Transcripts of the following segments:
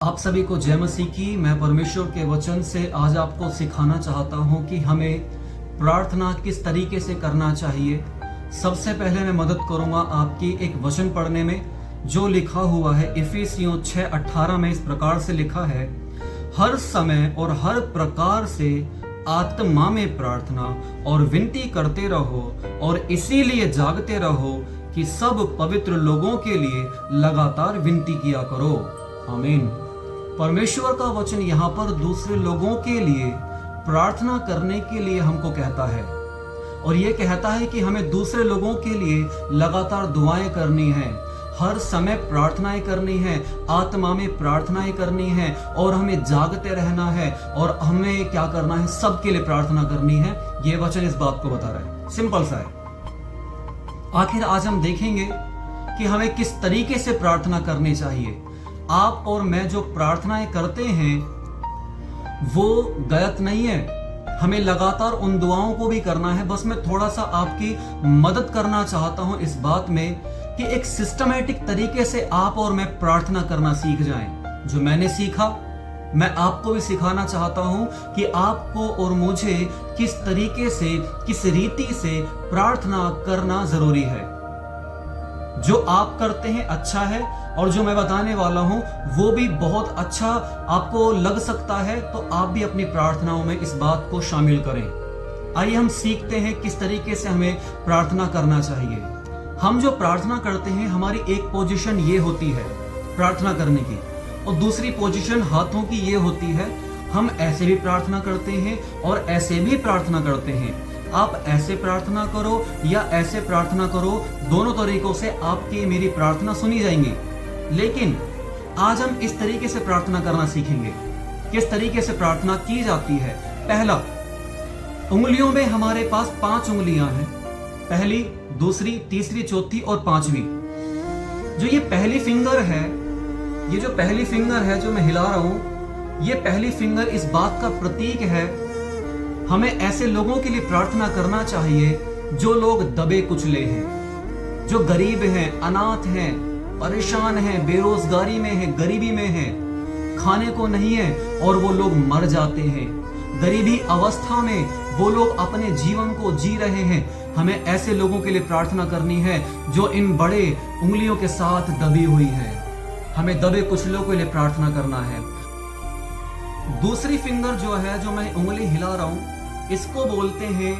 आप सभी को जय मसीह की। मैं परमेश्वर के वचन से आज आपको सिखाना चाहता हूं कि हमें प्रार्थना किस तरीके से करना चाहिए। सबसे पहले मैं मदद करूंगा आपकी एक वचन पढ़ने में जो लिखा हुआ है इफिसियों 6:18 में। इस प्रकार से लिखा है, हर समय और हर प्रकार से आत्मा में प्रार्थना और विनती करते रहो और इसीलिए जागते रहो कि सब पवित्र लोगों के लिए लगातार विनती किया करो। आमीन। परमेश्वर का वचन यहाँ पर दूसरे लोगों के लिए प्रार्थना करने के लिए हमको कहता है और ये कहता है कि हमें दूसरे लोगों के लिए लगातार दुआएं करनी है, हर समय प्रार्थनाएं करनी है, आत्मा में प्रार्थनाएं करनी है और हमें जागते रहना है और हमें क्या करना है, सबके लिए प्रार्थना करनी है। ये वचन इस बात को बता रहा है। सिंपल सा है। आखिर आज हम देखेंगे कि हमें किस तरीके से प्रार्थना करनी चाहिए। आप और मैं जो प्रार्थनाएं करते हैं वो गलत नहीं है, हमें लगातार उन दुआओं को भी करना है। बस मैं थोड़ा सा आपकी मदद करना चाहता हूं इस बात में कि एक सिस्टमैटिक तरीके से आप और मैं प्रार्थना करना सीख जाएं। जो मैंने सीखा मैं आपको भी सिखाना चाहता हूं कि आपको और मुझे किस तरीके से, किस रीति से प्रार्थना करना जरूरी है। जो आप करते हैं अच्छा है और जो मैं बताने वाला हूं वो भी बहुत अच्छा आपको लग सकता है, तो आप भी अपनी प्रार्थनाओं में इस बात को शामिल करें। आइए हम सीखते हैं किस तरीके से हमें प्रार्थना करना चाहिए। हम जो प्रार्थना करते हैं हमारी एक पोजीशन ये होती है प्रार्थना करने की और दूसरी पोजीशन हाथों की ये होती है। हम ऐसे भी प्रार्थना करते हैं और ऐसे भी प्रार्थना करते हैं। आप ऐसे प्रार्थना करो या ऐसे प्रार्थना करो, दोनों तरीकों से आपकी मेरी प्रार्थना सुनी जाएंगी। लेकिन आज हम इस तरीके से प्रार्थना करना सीखेंगे। किस तरीके से प्रार्थना की जाती है। पहला, उंगलियों में हमारे पास 5 उंगलियां हैं, पहली, दूसरी, तीसरी, चौथी और 5वीं। जो ये पहली फिंगर है, ये जो पहली फिंगर है जो मैं हिला रहा हूं, ये पहली फिंगर इस बात का प्रतीक है। हमें ऐसे लोगों के लिए प्रार्थना करना चाहिए जो लोग दबे कुचले हैं, जो गरीब हैं, अनाथ हैं, परेशान हैं, बेरोजगारी में हैं, गरीबी में हैं, खाने को नहीं है और वो लोग मर जाते हैं। गरीबी अवस्था में वो लोग अपने जीवन को जी रहे हैं। हमें ऐसे लोगों के लिए प्रार्थना करनी है जो इन बड़े उंगलियों के साथ दबी हुई है। हमें दबे कुचलों के लिए प्रार्थना करना है। दूसरी फिंगर जो है, जो मैं उंगली हिला रहा हूं, इसको बोलते हैं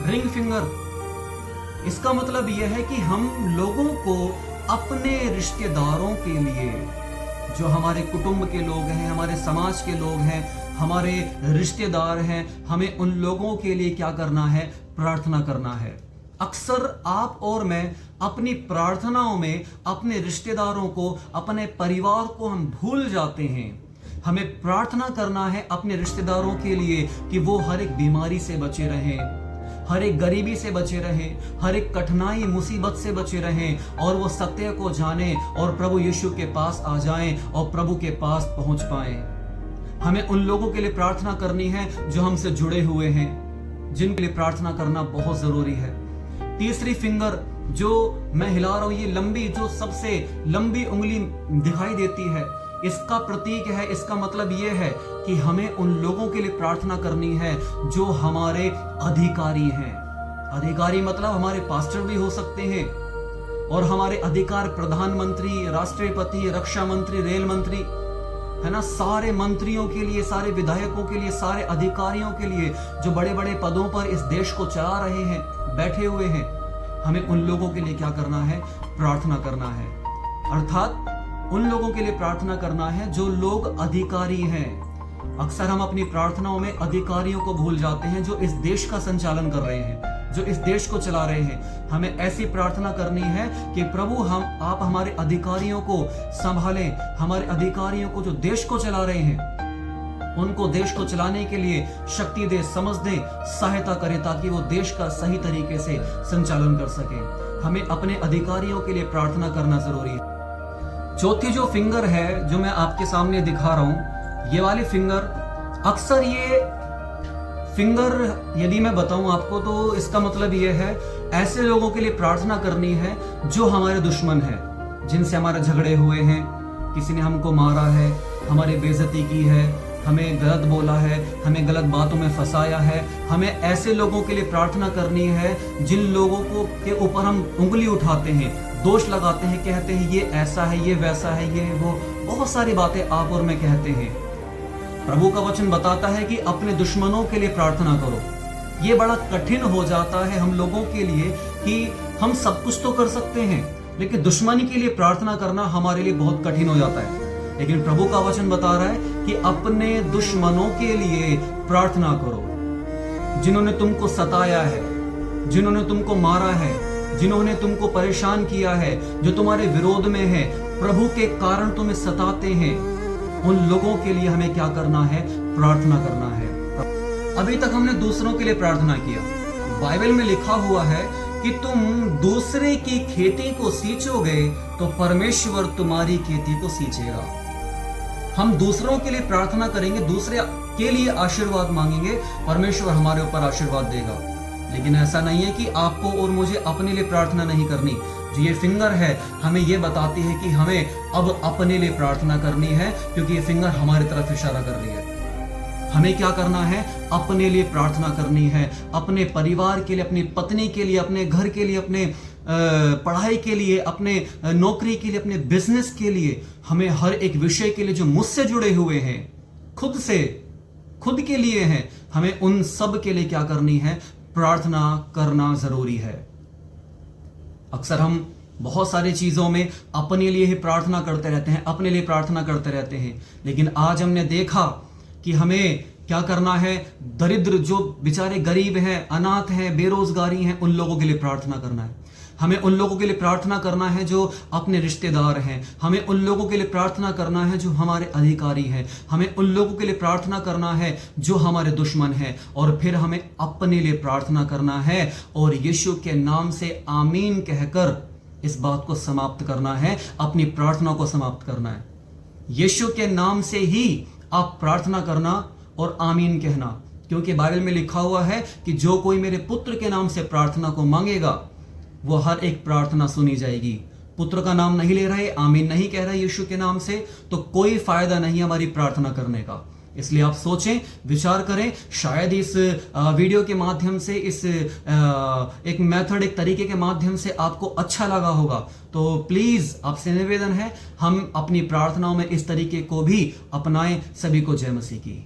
रिंग फिंगर। इसका मतलब यह है कि हम लोगों को अपने रिश्तेदारों के लिए, जो हमारे कुटुंब के लोग हैं, हमारे समाज के लोग हैं, हमारे रिश्तेदार हैं, हमें उन लोगों के लिए क्या करना है, प्रार्थना करना है। अक्सर आप और मैं अपनी प्रार्थनाओं में अपने रिश्तेदारों को, अपने परिवार को हम भूल जाते हैं। हमें प्रार्थना करना है अपने रिश्तेदारों के लिए कि वो हर एक बीमारी से बचे रहें, हर एक गरीबी से बचे रहें, हर एक कठिनाई मुसीबत से बचे रहें और वो सत्य को जाने और प्रभु यीशु के पास आ जाएं और प्रभु के पास पहुंच पाएं। हमें उन लोगों के लिए प्रार्थना करनी है जो हमसे जुड़े हुए हैं, जिनके लिए प्रार्थना करना बहुत जरूरी है। तीसरी फिंगर जो मैं हिला रहा हूं, ये लंबी, जो सबसे लंबी उंगली दिखाई देती है, इसका प्रतीक है, इसका मतलब यह है कि हमें उन लोगों के लिए प्रार्थना करनी है जो हमारे अधिकारी हैं। अधिकारी मतलब हमारे पास्टर भी हो सकते हैं और हमारे अधिकार प्रधानमंत्री, राष्ट्रपति, रक्षा मंत्री, रेल मंत्री, है ना, सारे मंत्रियों के लिए, सारे विधायकों के लिए, सारे अधिकारियों के लिए जो बड़े बड़े पदों पर इस देश को चला रहे हैं, बैठे हुए हैं। हमें उन लोगों के लिए क्या करना है, प्रार्थना करना है। अर्थात उन लोगों के लिए प्रार्थना करना है जो लोग अधिकारी हैं। अक्सर हम अपनी प्रार्थनाओं में अधिकारियों को भूल जाते हैं जो इस देश का संचालन कर रहे हैं, जो इस देश को चला रहे हैं। हमें ऐसी प्रार्थना करनी है कि प्रभु आप हमारे अधिकारियों को संभालें, हमारे अधिकारियों को जो देश को चला रहे हैं उनको देश को चलाने के लिए शक्ति दे, समझ दे, सहायता करे ताकि वो देश का सही तरीके से संचालन कर सके। हमें अपने अधिकारियों के लिए प्रार्थना करना जरूरी है। चौथी जो फिंगर है जो मैं आपके सामने दिखा रहा हूं, ये वाली फिंगर, अक्सर ये फिंगर यदि मैं बताऊं आपको तो इसका मतलब ये है ऐसे लोगों के लिए प्रार्थना करनी है जो हमारे दुश्मन है, जिनसे हमारे झगड़े हुए हैं, किसी ने हमको मारा है, हमारी बेइज्जती की है, हमें गलत बोला है, हमें गलत बातों में फंसाया है। हमें ऐसे लोगों के लिए प्रार्थना करनी है जिन लोगों को के ऊपर हम उंगली उठाते हैं, दोष लगाते हैं, कहते हैं ये ऐसा है, ये वैसा है, ये वो, बहुत सारी बातें आप और मैं कहते हैं। प्रभु का वचन बताता है कि अपने दुश्मनों के लिए प्रार्थना करो। ये बड़ा कठिन हो जाता है हम लोगों के लिए कि हम सब कुछ तो कर सकते हैं, लेकिन दुश्मनी के लिए प्रार्थना करना हमारे लिए बहुत कठिन हो जाता है। लेकिन प्रभु का वचन बता रहा है कि अपने दुश्मनों के लिए प्रार्थना करो। जिन्होंने तुमको सताया है, जिन्होंने तुमको मारा है, जिन्होंने तुमको परेशान किया है, जो तुम्हारे विरोध में है, प्रभु के कारण तुम्हें सताते हैं, उन लोगों के लिए हमें क्या करना है? प्रार्थना करना है। अभी तक हमने दूसरों के लिए प्रार्थना किया। बाइबल में लिखा हुआ है कि तुम दूसरे की खेती को सींचोगे तो परमेश्वर तुम्हारी खेती को सींचेगा। हम दूसरों के लिए प्रार्थना करेंगे, दूसरे के लिए आशीर्वाद मांगेंगे, परमेश्वर हमारे ऊपर आशीर्वाद देगा। लेकिन ऐसा नहीं है कि आपको और मुझे अपने लिए प्रार्थना नहीं करनी। जो ये फिंगर है हमें ये बताती है कि हमें अब अपने लिए प्रार्थना करनी है, क्योंकि ये फिंगर हमारी तरफ इशारा कर रही है। हमें क्या करना है? अपने लिए प्रार्थना करनी है, अपने परिवार के लिए, अपनी पत्नी के लिए, अपने घर के लिए, अपने पढ़ाई के लिए, अपने नौकरी के लिए, अपने बिजनेस के लिए। हमें हर एक विषय के लिए जो मुझसे जुड़े हुए हैं, खुद के लिए हैं, हमें उन सब के लिए क्या करनी है? प्रार्थना करना जरूरी है। अक्सर हम बहुत सारी चीजों में अपने लिए ही प्रार्थना करते रहते हैं, अपने लिए प्रार्थना करते रहते हैं। लेकिन आज हमने देखा कि हमें क्या करना है? दरिद्र, जो बेचारे गरीब हैं, अनाथ हैं, बेरोजगारी हैं, उन लोगों के लिए प्रार्थना करना है। हमें उन लोगों के लिए प्रार्थना करना है जो अपने रिश्तेदार हैं। हमें उन लोगों के लिए प्रार्थना करना है जो हमारे अधिकारी हैं। हमें उन लोगों के लिए प्रार्थना करना है जो हमारे दुश्मन हैं। और फिर हमें अपने लिए प्रार्थना करना है और यीशु के नाम से आमीन कहकर इस बात को समाप्त करना है, अपनी प्रार्थना को समाप्त करना है। यीशु के नाम से ही आप प्रार्थना करना और आमीन कहना, क्योंकि बाइबल में लिखा हुआ है कि जो कोई मेरे पुत्र के नाम से प्रार्थना को मांगेगा वो हर एक प्रार्थना सुनी जाएगी। पुत्र का नाम नहीं ले रहे, आमीन नहीं कह रहे यीशु के नाम से, तो कोई फायदा नहीं हमारी प्रार्थना करने का। इसलिए आप सोचें, विचार करें। शायद इस वीडियो के माध्यम से, इस एक मेथड, एक तरीके के माध्यम से आपको अच्छा लगा होगा। तो प्लीज आपसे निवेदन है, हम अपनी प्रार्थनाओं में इस तरीके को भी अपनाएं। सभी को जय मसीह की।